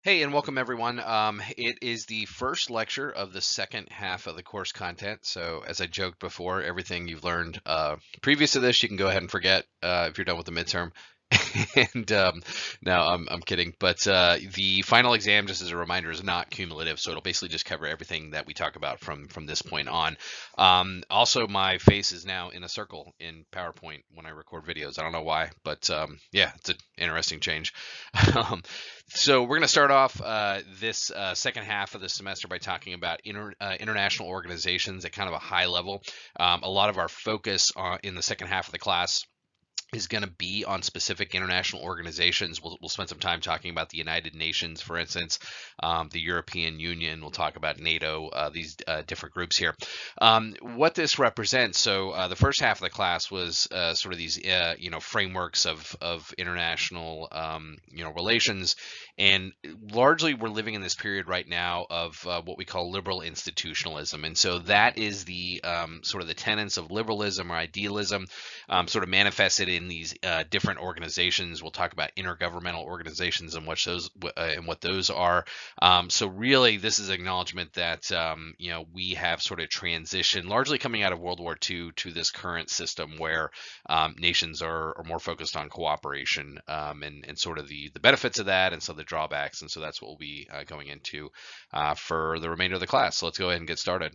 Hey, and welcome everyone. It is the first lecture of the second half of the course content. So, as I joked before, everything you've learned previous to this, you can go ahead and forget if you're done with the midterm. And no, I'm kidding. But the final exam, just as a reminder, is not cumulative, so it'll basically just cover everything that we talk about from this point on. Also, my face is now in a circle in PowerPoint when I record videos. I don't know why, but yeah, it's an interesting change. So we're going to start off this second half of the semester by talking about international organizations at kind of a high level. A lot of our focus in the second half of the class is going to be on specific international organizations. We'll spend some time talking about the United Nations, for instance, the European Union. We'll talk about NATO, these different groups here. What this represents. So the first half of the class was sort of these, frameworks of international, relations, and largely we're living in this period right now of what we call liberal institutionalism, and so that is the sort of the tenets of liberalism or idealism, sort of manifested in these different organizations. We'll talk about intergovernmental organizations and what those are. So really, this is acknowledgement that we have sort of transitioned, largely coming out of World War II, to this current system where nations are more focused on cooperation, and sort of the benefits of that, and so the drawbacks. And so that's what we'll be going into for the remainder of the class. So let's go ahead and get started.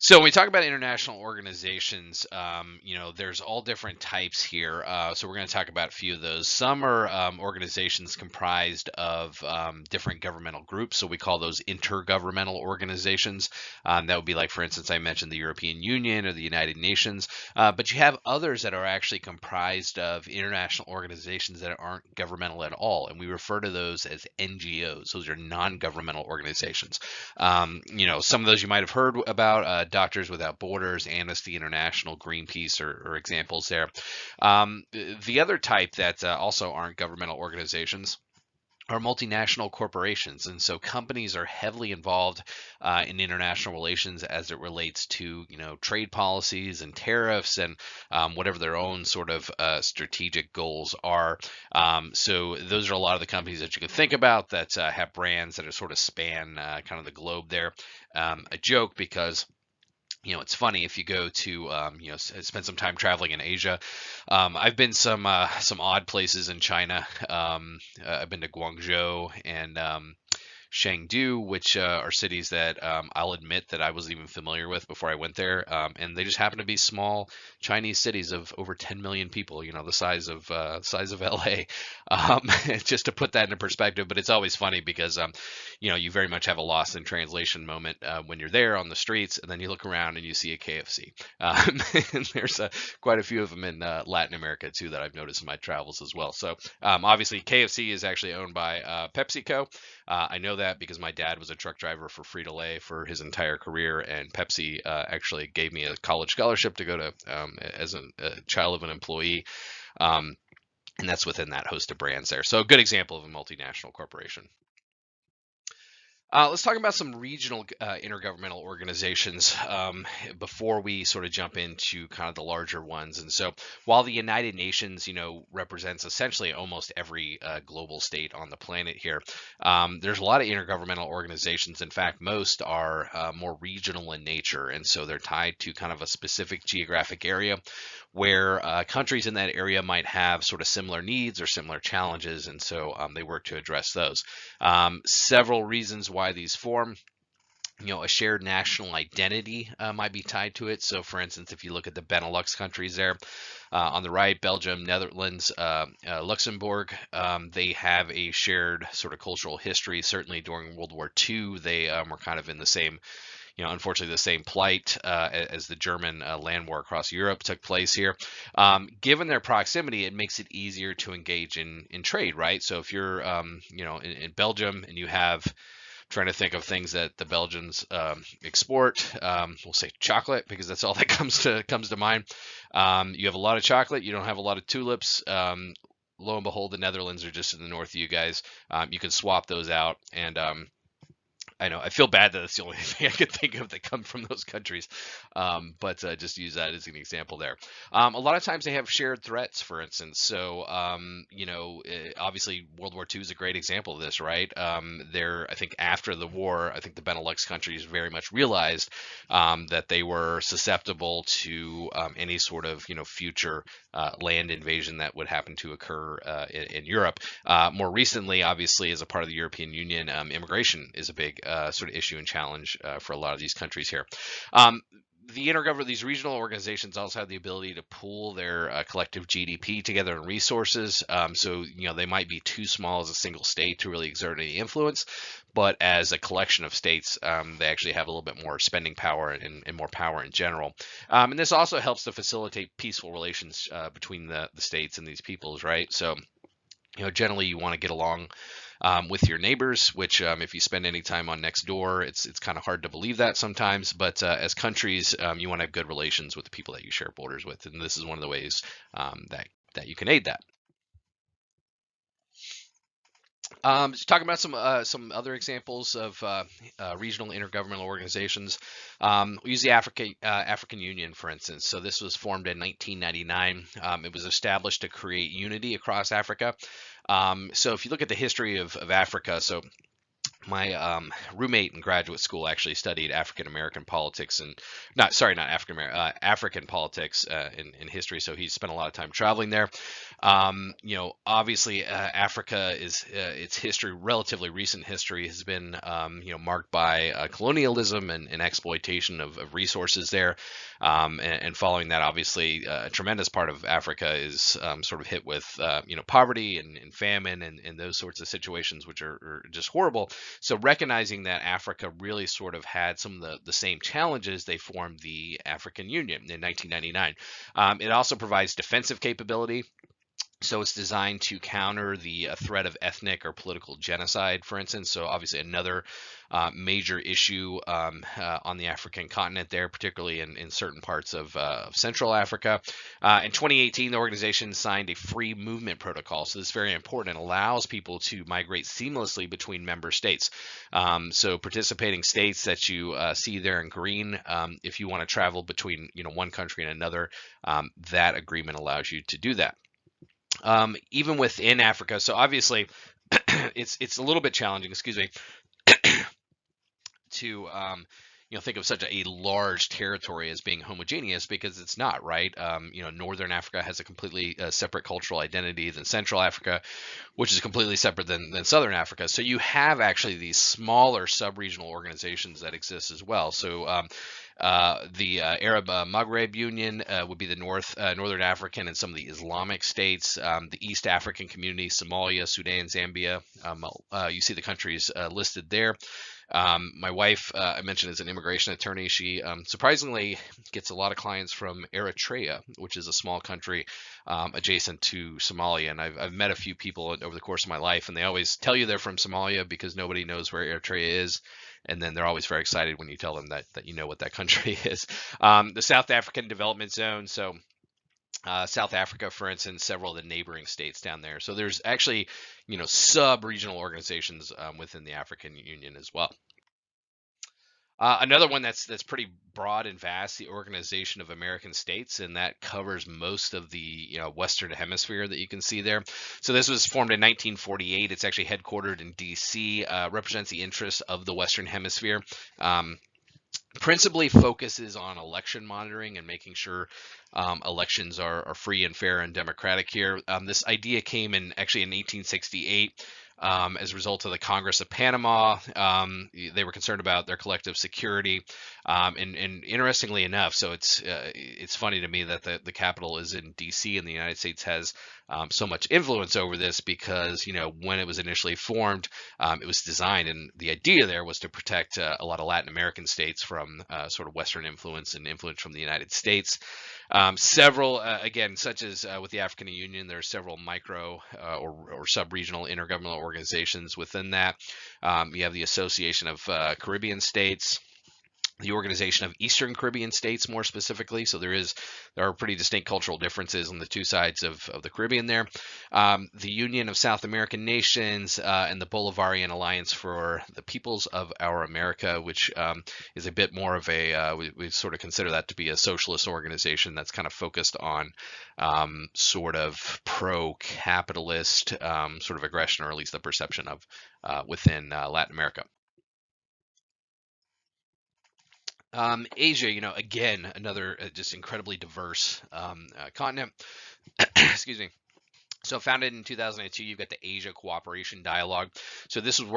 So when we talk about international organizations, there's all different types here. So we're going to talk about a few of those. Some are organizations comprised of different governmental groups. So we call those intergovernmental organizations. That would be like, for instance, I mentioned the European Union or the United Nations. But you have others that are actually comprised of international organizations that aren't governmental at all. And we refer to those as NGOs. Those are non-governmental organizations. Some of those you might have heard about. Doctors Without Borders, Amnesty International, Greenpeace are examples there. The other type that also aren't governmental organizations are multinational corporations. And so companies are heavily involved in international relations as it relates to, trade policies and tariffs and whatever their own sort of strategic goals are. So those are a lot of the companies that you can think about that have brands that are sort of span kind of the globe there. A joke because it's funny if you go to, spend some time traveling in Asia. I've been some odd places in China. I've been to Guangzhou and Chengdu, which are cities that I'll admit that I wasn't even familiar with before I went there, and they just happen to be small Chinese cities of over 10 million people. The size of LA. Just to put that into perspective, but it's always funny because you very much have a lost in translation moment when you're there on the streets, and then you look around and you see a KFC. And there's quite a few of them in Latin America too that I've noticed in my travels as well. So obviously, KFC is actually owned by PepsiCo. I know that because my dad was a truck driver for Frito-Lay for his entire career, and Pepsi actually gave me a college scholarship to go to as a child of an employee. And that's within that host of brands there. So a good example of a multinational corporation. Let's talk about some regional intergovernmental organizations before we sort of jump into kind of the larger ones. And so while the United Nations, represents essentially almost every global state on the planet here, there's a lot of intergovernmental organizations. In fact, most are more regional in nature. And so they're tied to kind of a specific geographic area where countries in that area might have sort of similar needs or similar challenges. And so they work to address those. Several reasons why these form. A shared national identity might be tied to it. So, for instance, if you look at the Benelux countries there on the right, Belgium, Netherlands, Luxembourg, they have a shared sort of cultural history. Certainly during World War II, they were kind of in the same, unfortunately, the same plight as the German land war across Europe took place here. Given their proximity, it makes it easier to engage in trade, right? So if you're, in Belgium and you have, trying to think of things that the Belgians export. We'll say chocolate because that's all that comes to mind. You have a lot of chocolate. You don't have a lot of tulips. Lo and behold, the Netherlands are just in the north of you guys. You can swap those out, and I know. I feel bad that that's the only thing I could think of that come from those countries, but just use that as an example there. A lot of times they have shared threats, for instance. So, obviously World War II is a great example of this, right? I think after the war, I think the Benelux countries very much realized that they were susceptible to any sort of future land invasion that would happen to occur in Europe. More recently, obviously, as a part of the European Union, immigration is a big sort of issue and challenge for a lot of these countries here. Um, these regional organizations also have the ability to pool their collective GDP together and resources. So, they might be too small as a single state to really exert any influence, but as a collection of states, they actually have a little bit more spending power and more power in general. And this also helps to facilitate peaceful relations between the states and these peoples, right? So, generally you want to get along with your neighbors, which if you spend any time on Nextdoor, it's kind of hard to believe that sometimes. But as countries, you want to have good relations with the people that you share borders with, and this is one of the ways that you can aid that. Just talking about some other examples of regional intergovernmental organizations. We use the African Union, for instance. So this was formed in 1999. It was established to create unity across Africa. So if you look at the history of Africa, so my roommate in graduate school actually studied African American politics and not African American, African politics in history. So he spent a lot of time traveling there. Obviously, Africa is its history, relatively recent history, has been marked by colonialism and exploitation of resources there. And following that, obviously, a tremendous part of Africa is sort of hit with poverty and famine and those sorts of situations, which are just horrible. So recognizing that Africa really sort of had some of the same challenges, they formed the African Union in 1999. It also provides defensive capability. So it's designed to counter the threat of ethnic or political genocide, for instance. So obviously another major issue on the African continent there, particularly in certain parts of Central Africa. In 2018, the organization signed a free movement protocol. So this is very important. It allows people to migrate seamlessly between member states. So participating states that you see there in green, if you want to travel between one country and another, that agreement allows you to do that. Even within Africa. So obviously, it's a little bit challenging. Excuse me. To think of such a large territory as being homogeneous, because it's not, right. Northern Africa has a completely separate cultural identity than Central Africa, which is completely separate than Southern Africa. So you have actually these smaller sub-regional organizations that exist as well. So the Arab Maghreb Union would be the Northern African and some of the Islamic states, the East African community, Somalia, Sudan, Zambia. You see the countries listed there. My wife, I mentioned, is an immigration attorney. She surprisingly gets a lot of clients from Eritrea, which is a small country adjacent to Somalia. And I've met a few people over the course of my life, and they always tell you they're from Somalia because nobody knows where Eritrea is. And then they're always very excited when you tell them that you know what that country is. The South African Development Zone. So South Africa, for instance, several of the neighboring states down there. So there's actually, sub-regional organizations within the African Union as well. Another one that's pretty broad and vast, the Organization of American States, and that covers most of the Western Hemisphere that you can see there. So this was formed in 1948. It's actually headquartered in D.C. Represents the interests of the Western Hemisphere. Principally focuses on election monitoring and making sure elections are free and fair and democratic here. This idea came in 1868 as a result of the Congress of Panama. They were concerned about their collective security, and interestingly enough, so it's funny to me that the capital is in D.C. and the United States has so much influence over this, because when it was initially formed, it was designed, and the idea there was to protect a lot of Latin American states from sort of Western influence and influence from the United States. Several, again, such as with the African Union, there are several micro or sub-regional intergovernmental organizations within that. You have the Association of Caribbean States, the Organization of Eastern Caribbean States, more specifically. So there are pretty distinct cultural differences on the two sides of the Caribbean there. The Union of South American Nations, and the Bolivarian Alliance for the Peoples of Our America, which is a bit more of a, we sort of consider that to be a socialist organization that's kind of focused on sort of pro-capitalist sort of aggression, or at least the perception of within Latin America. Asia, again, another just incredibly diverse continent. Excuse me. So founded in 2002, you've got the Asia Cooperation Dialogue. So this was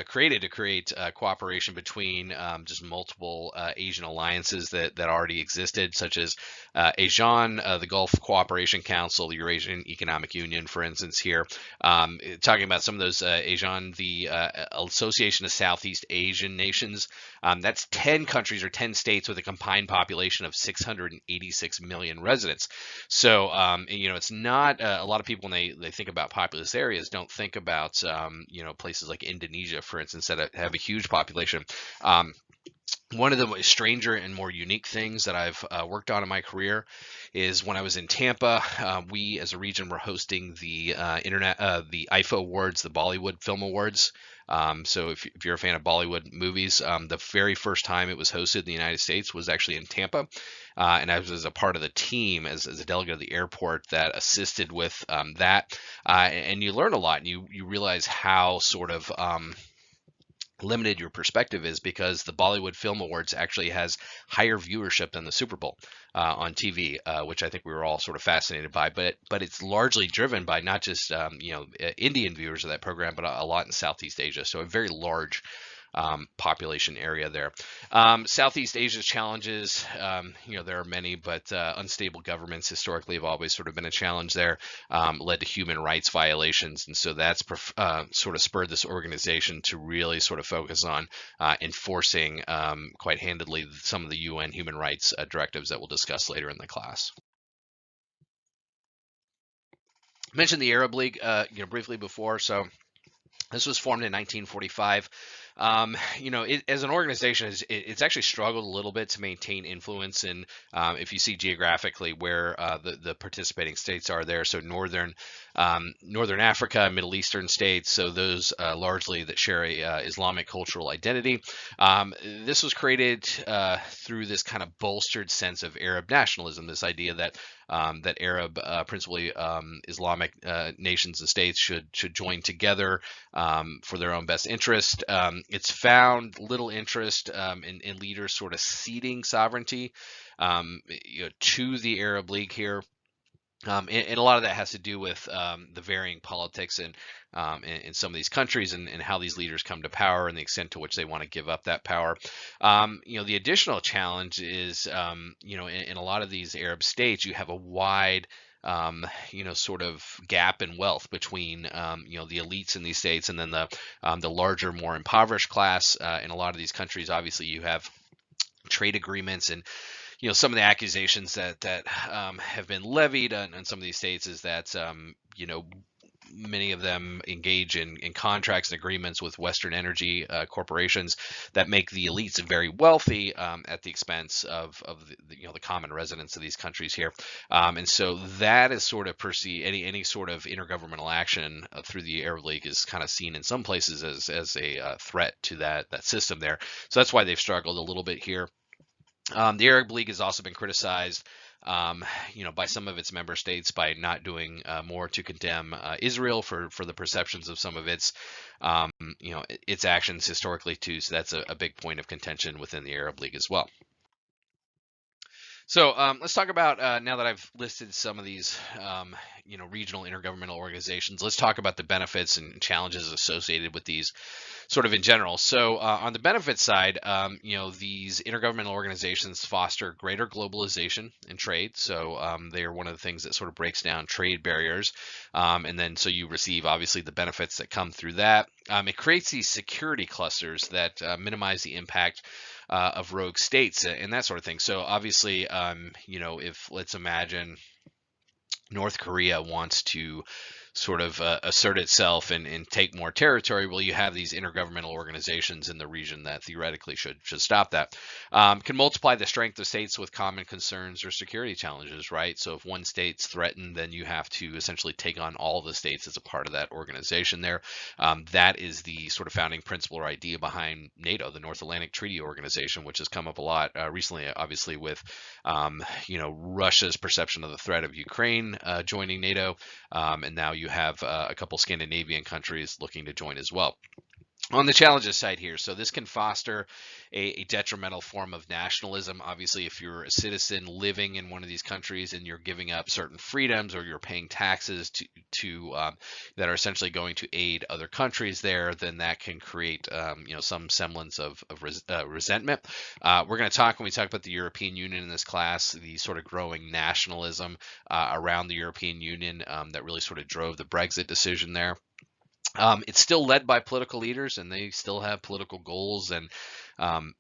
created to create cooperation between just multiple Asian alliances that already existed, such as ASEAN, the Gulf Cooperation Council, the Eurasian Economic Union, for instance. Here, talking about some of those ASEAN, the Association of Southeast Asian Nations. That's 10 countries or 10 states with a combined population of 686 million residents. So it's not a lot of people, when they think about populous areas, don't think about places like Indonesia, for instance, that have a huge population. One of the stranger and more unique things that I've worked on in my career is when I was in Tampa, we as a region were hosting the the IFA Awards, the Bollywood Film Awards. So if you're a fan of Bollywood movies, the very first time it was hosted in the United States was actually in Tampa. And I was as a part of the team, as a delegate of the airport that assisted with that. And you learn a lot, and you realize how sort of limited your perspective is, because the Bollywood Film Awards actually has higher viewership than the Super Bowl on TV, which I think we were all sort of fascinated by. But it's largely driven by not just Indian viewers of that program, but a lot in Southeast Asia. So a very large population area there. Southeast Asia's challenges, there are many, but unstable governments historically have always sort of been a challenge there, led to human rights violations. And so that's sort of spurred this organization to really sort of focus on enforcing quite handedly some of the UN human rights directives that we'll discuss later in the class. I mentioned the Arab League briefly before. So this was formed in 1945. As an organization, it's actually struggled a little bit to maintain influence. And if you see geographically where the participating states are there, so northern Africa, Middle Eastern states, so those largely that share a Islamic cultural identity. This was created through this kind of bolstered sense of Arab nationalism, this idea that Arab, principally Islamic nations and states should join together for their own best interest. It's found little interest in leaders sort of ceding sovereignty to the Arab League here. And a lot of that has to do with the varying politics in some of these countries, and how these leaders come to power, and the extent to which they want to give up that power. The additional challenge is, in a lot of these Arab states, you have a wide sort of gap in wealth between, the elites in these states, and then the larger, more impoverished class. In a lot of these countries, obviously, you have trade agreements, and some of the accusations that have been levied on some of these states is that many of them engage in contracts and agreements with Western energy corporations that make the elites very wealthy at the expense of the common residents of these countries here. And so that is sort of perceived, any sort of intergovernmental action through the Arab League is kind of seen in some places as a threat to that system there. So that's why they've struggled a little bit here. The Arab League has also been criticized, by some of its member states by not doing more to condemn Israel for the perceptions of some of its actions historically too. So that's a big point of contention within the Arab League as well. So let's talk about, now that I've listed some of these, regional intergovernmental organizations, let's talk about the benefits and challenges associated with these sort of in general. So on the benefit side, these intergovernmental organizations foster greater globalization in trade. So they are one of the things that sort of breaks down trade barriers. And then so you receive obviously the benefits that come through that. It creates these security clusters that minimize the impact of rogue states and that sort of thing. So obviously, if let's imagine North Korea wants to sort of assert itself and take more territory, well, you have these intergovernmental organizations in the region that theoretically should stop that. Can multiply the strength of states with common concerns or security challenges, right? So if one state's threatened, then you have to essentially take on all the states as a part of that organization there. That is the sort of founding principle or idea behind NATO, the North Atlantic Treaty Organization, which has come up a lot recently, obviously with Russia's perception of the threat of Ukraine joining NATO, and now you have a couple Scandinavian countries looking to join as well. On the challenges side here, so this can foster a detrimental form of nationalism. Obviously, if you're a citizen living in one of these countries and you're giving up certain freedoms, or you're paying taxes to that are essentially going to aid other countries there, then that can create some semblance of resentment. We're going to talk, when we talk about the European Union in this class, the sort of growing nationalism around the European Union that really sort of drove the Brexit decision there. It's still led by political leaders, and they still have political goals and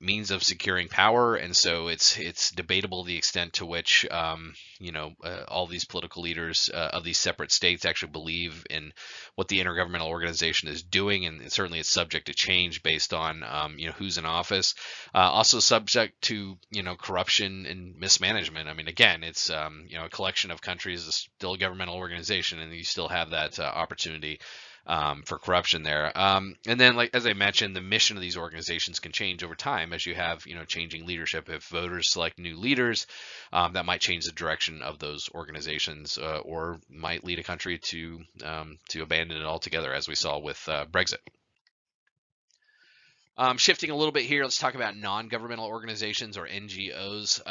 means of securing power, and so it's debatable the extent to which all these political leaders of these separate states actually believe in what the intergovernmental organization is doing, and certainly it's subject to change based on who's in office. Also subject to corruption and mismanagement. I mean, again, it's a collection of countries, is still a governmental organization, and you still have that opportunity for corruption there. And then, like as I mentioned, the mission of these organizations can change over time as you have changing leadership. If voters select new leaders, that might change the direction of those organizations, or might lead a country to abandon it altogether, as we saw with Brexit. Shifting a little bit here, let's talk about non-governmental organizations, or NGOs.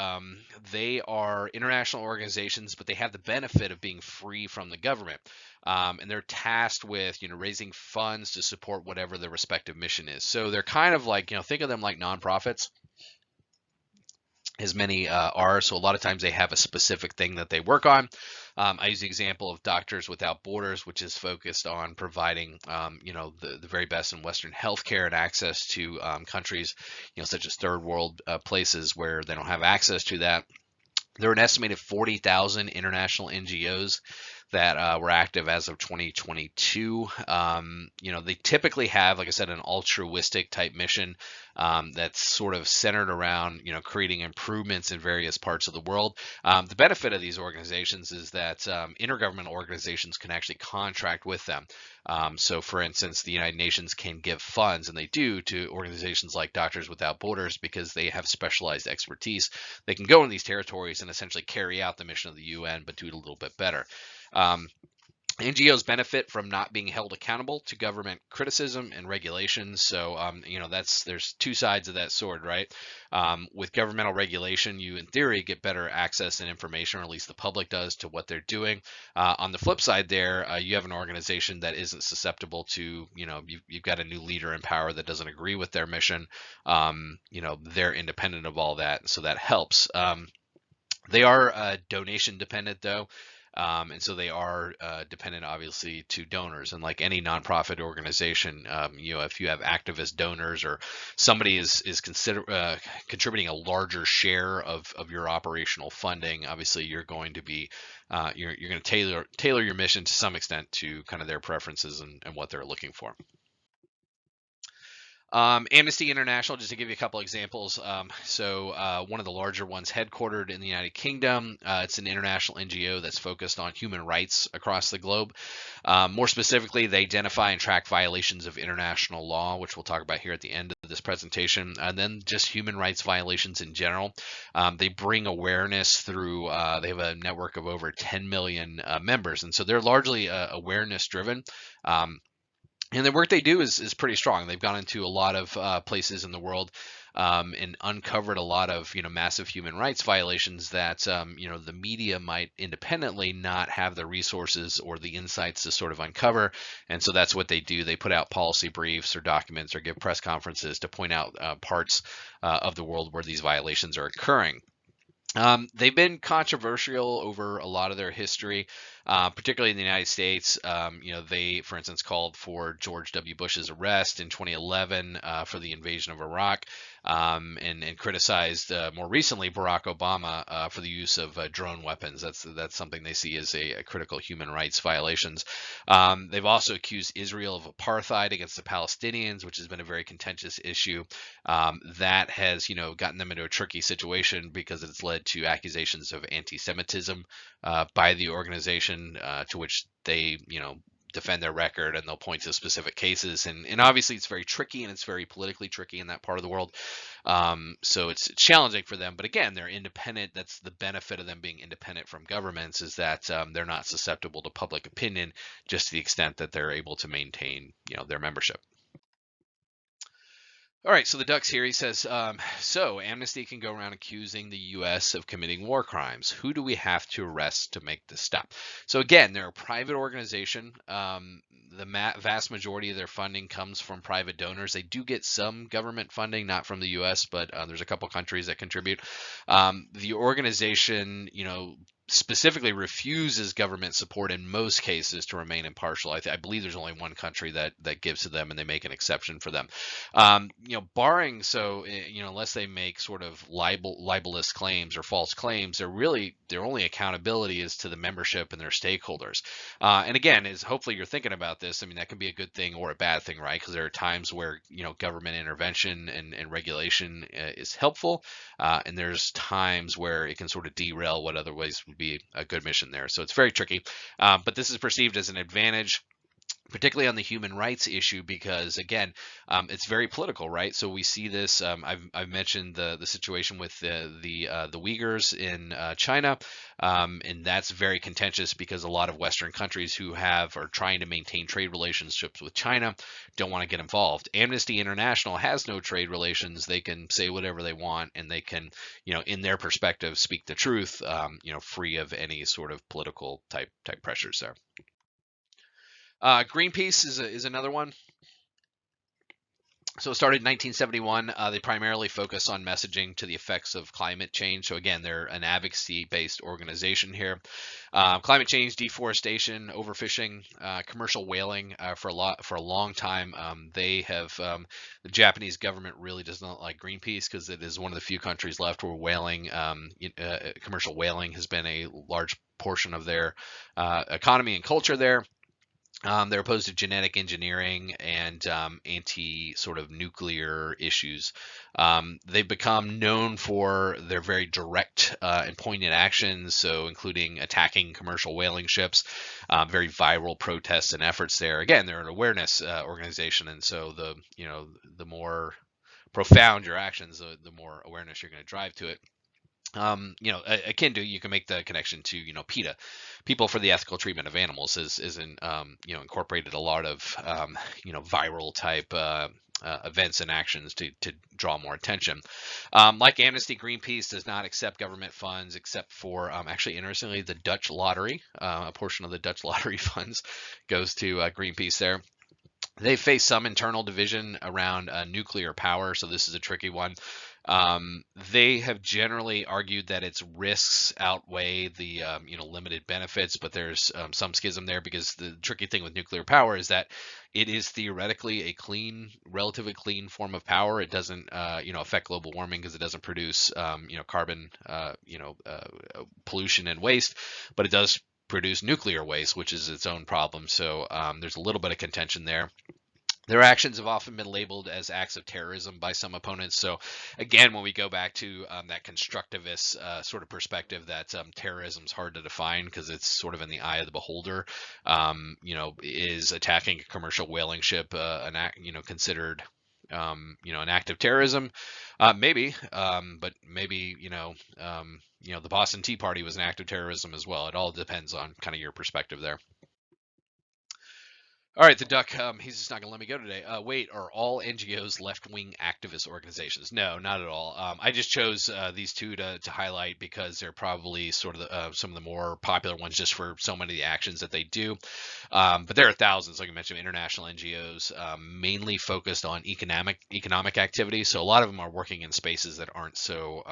They are international organizations, but they have the benefit of being free from the government. And they're tasked with raising funds to support whatever their respective mission is. So they're kind of like, think of them like nonprofits, as many are. So a lot of times they have a specific thing that they work on. I use the example of Doctors Without Borders, which is focused on providing the very best in Western healthcare and access to countries such as third world places where they don't have access to that. There are an estimated 40,000 international NGOs that were active as of 2022. They typically have, like I said, an altruistic type mission that's sort of centered around, creating improvements in various parts of the world. The benefit of these organizations is that intergovernmental organizations can actually contract with them. So, for instance, the United Nations can give funds, and they do, to organizations like Doctors Without Borders because they have specialized expertise. They can go in these territories and essentially carry out the mission of the UN, but do it a little bit better. NGOs benefit from not being held accountable to government criticism and regulations. So, there's two sides of that sword, right? With governmental regulation, you in theory get better access and information, or at least the public does, to what they're doing. On the flip side there, you have an organization that isn't susceptible to, you've got a new leader in power that doesn't agree with their mission. They're independent of all that, so that helps. They are donation dependent, though. And so they are dependent, obviously, to donors. And like any nonprofit organization, if you have activist donors, or somebody is contributing a larger share of your operational funding, obviously you're going to be you're going to tailor your mission to some extent to kind of their preferences and what they're looking for. Amnesty International, just to give you a couple examples. One of the larger ones, headquartered in the United Kingdom. It's an international NGO that's focused on human rights across the globe. More specifically, they identify and track violations of international law, which we'll talk about here at the end of this presentation, and then just human rights violations in general. They bring awareness through, they have a network of over 10 million members, and so they're largely awareness driven. And the work they do is pretty strong. They've gone into a lot of places in the world and uncovered a lot of massive human rights violations that the media might independently not have the resources or the insights to sort of uncover. And so that's what they do. They put out policy briefs or documents or give press conferences to point out parts of the world where these violations are occurring. They've been controversial over a lot of their history. particularly in the United States. They, for instance, called for George W. Bush's arrest in 2011 for the invasion of Iraq, and criticized more recently Barack Obama for the use of drone weapons. That's something they see as a critical human rights violations. They've also accused Israel of apartheid against the Palestinians, which has been a very contentious issue. That has, gotten them into a tricky situation because it's led to accusations of anti-Semitism by the organization, to which they, defend their record, and they'll point to specific cases. And obviously it's very tricky, and it's very politically tricky in that part of the world. So it's challenging for them. But again, they're independent. That's the benefit of them being independent from governments, is that they're not susceptible to public opinion, just to the extent that they're able to maintain, their membership. All right, so the Ducks here, he says, so Amnesty can go around accusing the U.S. of committing war crimes. Who do we have to arrest to make this stop? So again, they're a private organization. The vast majority of their funding comes from private donors. They do get some government funding, not from the U.S., but there's a couple countries that contribute. The organization, specifically refuses government support in most cases to remain impartial. I believe there's only one country that gives to them, and they make an exception for them. Barring unless they make sort of libelous claims or false claims, their only accountability is to the membership and their stakeholders. And again, is hopefully you're thinking about this. I mean, that can be a good thing or a bad thing, right? Because there are times where government intervention and regulation is helpful, and there's times where it can sort of derail what otherwise would be a good mission there. So it's very tricky, but this is perceived as an advantage, particularly on the human rights issue, because again, it's very political, right? So we see this. I've mentioned the situation with the Uyghurs in China, and that's very contentious because a lot of Western countries who are trying to maintain trade relationships with China don't want to get involved. Amnesty International has no trade relations. They can say whatever they want, and they can, in their perspective, speak the truth, free of any sort of political type pressures there. Greenpeace is another one. So it started in 1971. They primarily focus on messaging to the effects of climate change. So again, they're an advocacy-based organization here. Climate change, deforestation, overfishing, commercial whaling. For a long time, they have the Japanese government really does not like Greenpeace because it is one of the few countries left where whaling, commercial whaling, has been a large portion of their economy and culture there. They're opposed to genetic engineering and anti sort of nuclear issues. They've become known for their very direct and poignant actions, so including attacking commercial whaling ships, very viral protests and efforts there. Again, they're an awareness organization, and so the more profound your actions, the more awareness you're going to drive to it. Akin to, you can make the connection to, PETA, People for the Ethical Treatment of Animals, isn't incorporated a lot of, viral type events and actions to draw more attention. Like Amnesty, Greenpeace does not accept government funds except for, actually, interestingly, the Dutch lottery. A portion of the Dutch lottery funds goes to Greenpeace there. They face some internal division around nuclear power, so this is a tricky one. They have generally argued that its risks outweigh the limited benefits, but there's some schism there because the tricky thing with nuclear power is that it is theoretically a relatively clean form of power. It doesn't affect global warming because it doesn't produce carbon pollution and waste, but it does produce nuclear waste, which is its own problem. So there's a little bit of contention there. Their actions have often been labeled as acts of terrorism by some opponents. So again, when we go back to that constructivist sort of perspective that terrorism is hard to define because it's sort of in the eye of the beholder, is attacking a commercial whaling ship an act, considered an act of terrorism? Maybe, but maybe, the Boston Tea Party was an act of terrorism as well. It all depends on kind of your perspective there. All right, the duck. He's just not going to let me go today. Wait, are all NGOs left-wing activist organizations? No, not at all. I just chose these two to highlight because they're probably sort of some of the more popular ones, just for so many of the actions that they do. But there are thousands, like I mentioned, international NGOs, mainly focused on economic activity. So a lot of them are working in spaces that aren't so,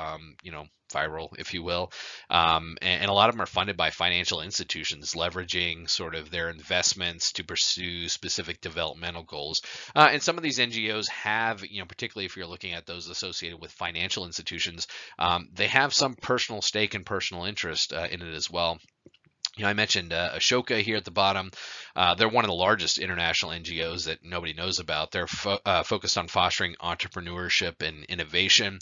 viral, if you will. And a lot of them are funded by financial institutions, leveraging sort of their investments to pursue specific developmental goals. And some of these NGOs have, particularly if you're looking at those associated with financial institutions, they have some personal stake and personal interest in it as well. I mentioned Ashoka here at the bottom. They're one of the largest international NGOs that nobody knows about. They're focused on fostering entrepreneurship and innovation.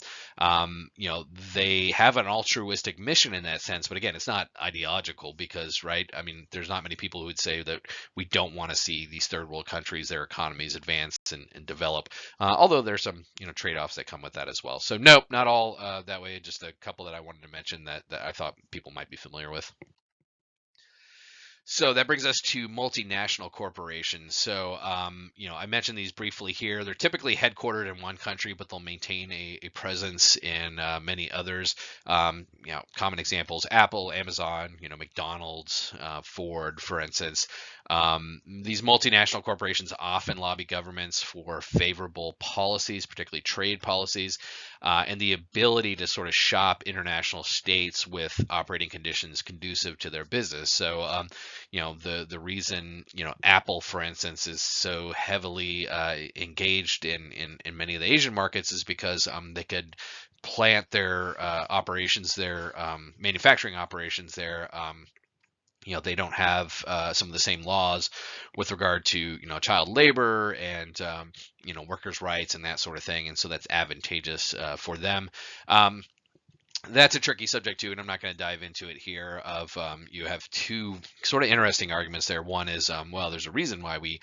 They have an altruistic mission in that sense, but again, it's not ideological because, right? I mean, there's not many people who would say that we don't want to see these third world countries, their economies advance and develop. Although there's some, trade-offs that come with that as well. So nope, not all that way. Just a couple that I wanted to mention that I thought people might be familiar with. So that brings us to multinational corporations. So, I mentioned these briefly here. They're typically headquartered in one country, but they'll maintain a presence in many others. Common examples: Apple, Amazon, McDonald's, Ford, for instance. These multinational corporations often lobby governments for favorable policies, particularly trade policies, and the ability to sort of shop international states with operating conditions conducive to their business. So, the reason Apple, for instance, is so heavily engaged in many of the Asian markets is because they could plant their operations, their manufacturing operations there. They don't have some of the same laws with regard to child labor and workers' rights and that sort of thing, and so that's advantageous for them. That's a tricky subject too, and I'm not going to dive into it here. You have two sort of interesting arguments there. One is, well, there's a reason why we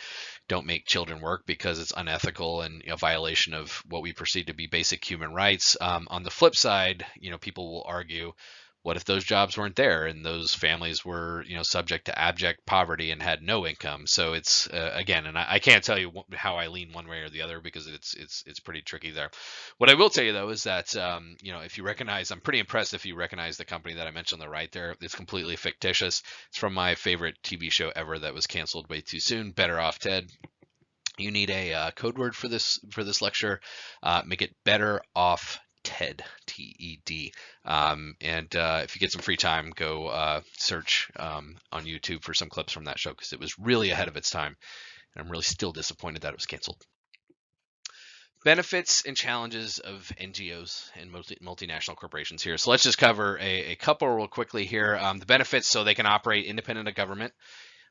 don't make children work, because it's unethical and a violation of what we perceive to be basic human rights. On the flip side, people will argue, what if those jobs weren't there and those families were, subject to abject poverty and had no income? So it's again, and I can't tell you how I lean one way or the other because it's pretty tricky there. What I will tell you though is that if you recognize, I'm pretty impressed if you recognize the company that I mentioned on the right there. It's completely fictitious. It's from my favorite TV show ever that was canceled way too soon. Better Off Ted. You need a code word for this lecture. Make it Better Off TED, TED. And if you get some free time, go search on YouTube for some clips from that show because it was really ahead of its time. And I'm really still disappointed that it was canceled. Benefits and challenges of NGOs and multinational corporations here. So let's just cover a couple real quickly here. The benefits: so they can operate independent of government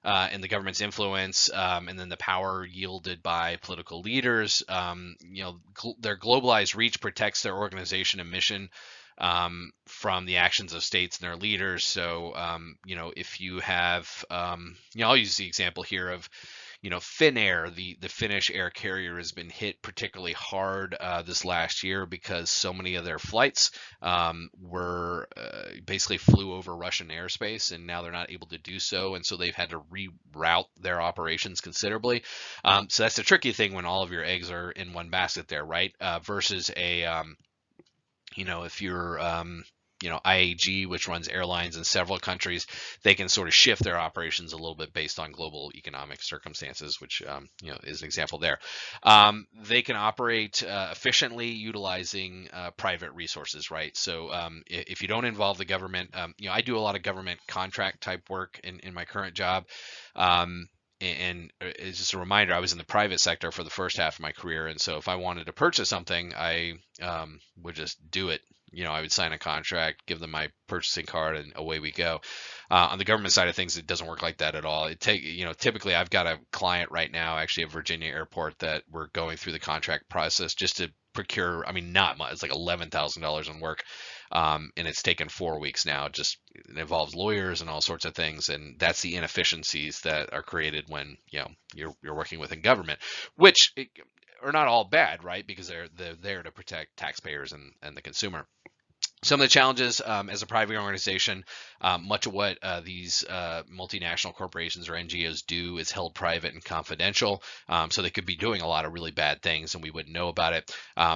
and the government's influence, and then the power yielded by political leaders. Their globalized reach protects their organization and mission from the actions of states and their leaders. So, if you have, I'll use the example here of, Finnair, the Finnish air carrier, has been hit particularly hard this last year because so many of their flights were basically flew over Russian airspace, and now they're not able to do so, and so they've had to reroute their operations considerably. So that's the tricky thing when all of your eggs are in one basket there, right? Versus if you're IAG, which runs airlines in several countries, they can sort of shift their operations a little bit based on global economic circumstances, which is an example there. They can operate efficiently utilizing private resources, right? So if you don't involve the government, I do a lot of government contract type work in my current job. And it's just a reminder, I was in the private sector for the first half of my career. And so if I wanted to purchase something, I would just do it. I would sign a contract, give them my purchasing card, and away we go. On the government side of things, it doesn't work like that at all. Typically I've got a client right now, actually at Virginia Airport, that we're going through the contract process just to procure, not much, it's like $11,000 in work. And it's taken 4 weeks now. It involves lawyers and all sorts of things, and that's the inefficiencies that are created when you're working within government, which are not all bad, right? Because they're there to protect taxpayers and the consumer. Some of the challenges as a private organization, much of what these multinational corporations or NGOs do is held private and confidential. So they could be doing a lot of really bad things and we wouldn't know about it.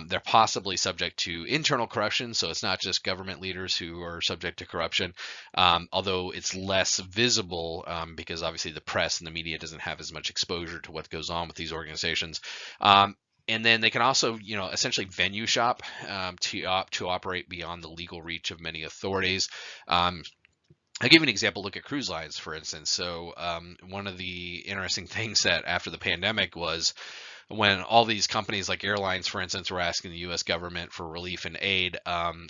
They're possibly subject to internal corruption. So it's not just government leaders who are subject to corruption, although it's less visible because obviously the press and the media doesn't have as much exposure to what goes on with these organizations. And then they can also, essentially venue shop to operate beyond the legal reach of many authorities. I'll give you an example. Look at cruise lines, for instance. So one of the interesting things that after the pandemic was when all these companies like airlines, for instance, were asking the U.S. government for relief and aid,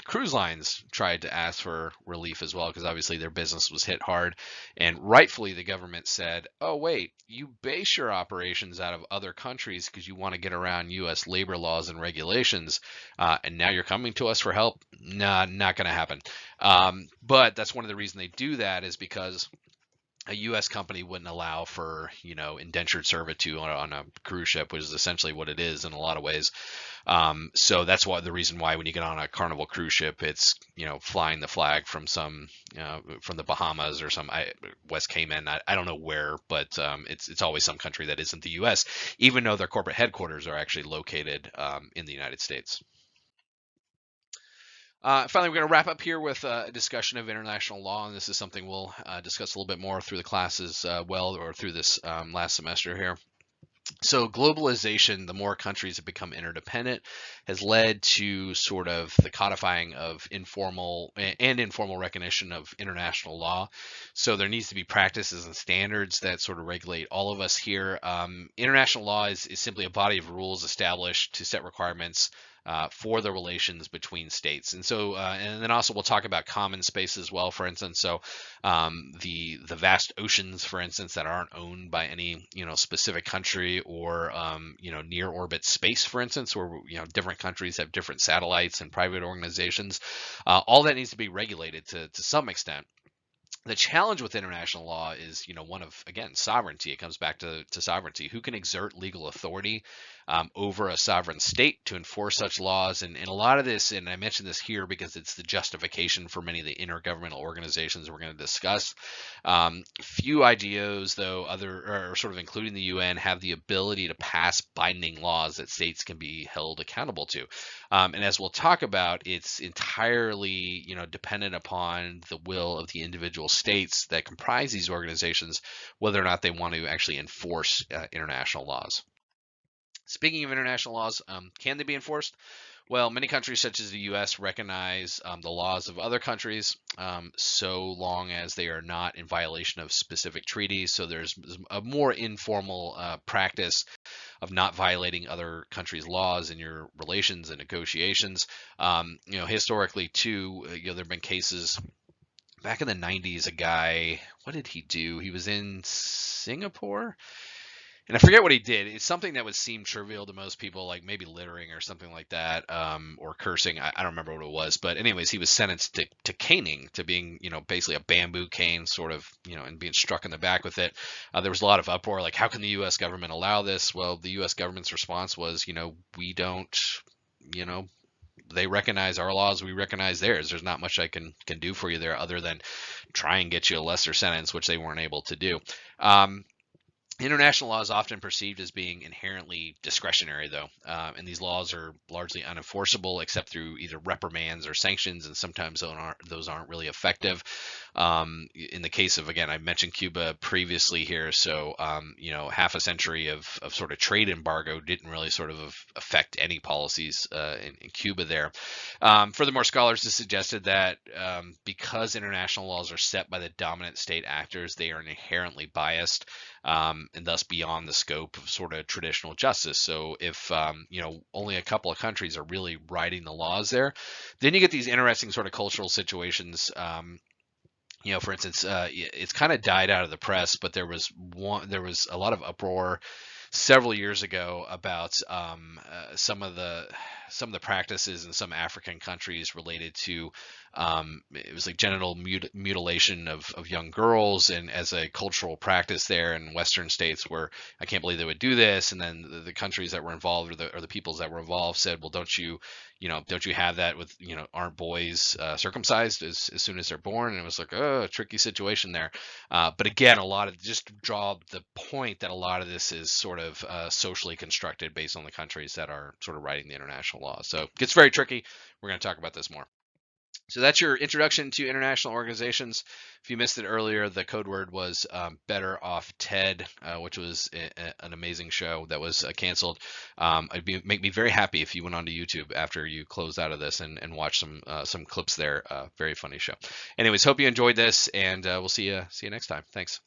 cruise lines tried to ask for relief as well because obviously their business was hit hard. And rightfully, the government said, oh, wait, you base your operations out of other countries because you want to get around U.S. labor laws and regulations. And now you're coming to us for help? Nah, not going to happen. But that's one of the reasons they do that is because a U.S. company wouldn't allow for, indentured servitude on a cruise ship, which is essentially what it is in a lot of ways. So that's the reason why when you get on a Carnival cruise ship, it's, flying the flag from from the Bahamas or some West Cayman. I don't know where, but it's always some country that isn't the U.S., even though their corporate headquarters are actually located in the United States. Finally, we're going to wrap up here with a discussion of international law, and this is something we'll discuss a little bit more through the classes, or through this last semester here. So globalization, the more countries have become interdependent, has led to sort of the codifying of informal recognition of international law. So there needs to be practices and standards that sort of regulate all of us here. International law is simply a body of rules established to set requirements for the relations between states. And so, and then also we'll talk about common space as well, for instance. So the vast oceans, for instance, that aren't owned by any, specific country, or, near orbit space, for instance, where, different countries have different satellites and private organizations. All that needs to be regulated to some extent. The challenge with international law is, one of, again, sovereignty. It comes back to sovereignty. Who can exert legal authority over a sovereign state to enforce such laws? And a lot of this, and I mentioned this here because it's the justification for many of the intergovernmental organizations we're going to discuss. Few IGOs, though, or sort of including the UN, have the ability to pass binding laws that states can be held accountable to. And as we'll talk about, it's entirely, dependent upon the will of the individual states that comprise these organizations, whether or not they want to actually enforce international laws. Speaking of international laws, can they be enforced? Well, many countries such as the U.S. recognize the laws of other countries so long as they are not in violation of specific treaties. So there's a more informal practice of not violating other countries' laws in your relations and negotiations. Historically too, there have been cases back in the 90s. A guy, what did he do? He was in Singapore, and I forget what he did. It's something that would seem trivial to most people, like maybe littering or something like that, or cursing. I don't remember what it was, but anyways, he was sentenced to caning, to being, basically a bamboo cane, sort of, and being struck in the back with it. There was a lot of uproar, like, how can the U.S. government allow this? Well, the U.S. government's response was, we don't, they recognize our laws, we recognize theirs. There's not much I can do for you there other than try and get you a lesser sentence, which they weren't able to do. International law is often perceived as being inherently discretionary, though, and these laws are largely unenforceable except through either reprimands or sanctions, and sometimes those aren't really effective. In the case of, again, I mentioned Cuba previously here, so half a century of sort of trade embargo didn't really sort of affect any policies in Cuba there. Furthermore, scholars have suggested that because international laws are set by the dominant state actors, they are inherently biased. And thus beyond the scope of sort of traditional justice. So if only a couple of countries are really writing the laws there, then you get these interesting sort of cultural situations. For instance, it's kind of died out of the press, but there was a lot of uproar several years ago about some of the practices in some African countries related to it was like genital mutilation of young girls, and as a cultural practice there in Western states, where I can't believe they would do this. And then the countries that were involved, or the peoples that were involved, said, well, don't you have that with, aren't boys circumcised as soon as they're born? And it was like, oh, a tricky situation there. But again, a lot of, just draw the point that a lot of this is sort of socially constructed based on the countries that are sort of writing the international law. So it gets very tricky. We're going to talk about this more. So that's your introduction to international organizations. If you missed it earlier, the code word was Better Off Ted, which was an amazing show that was canceled. Make me very happy if you went onto YouTube after you closed out of this and watched some clips there. Very funny show. Anyways, hope you enjoyed this, and we'll see you next time. Thanks.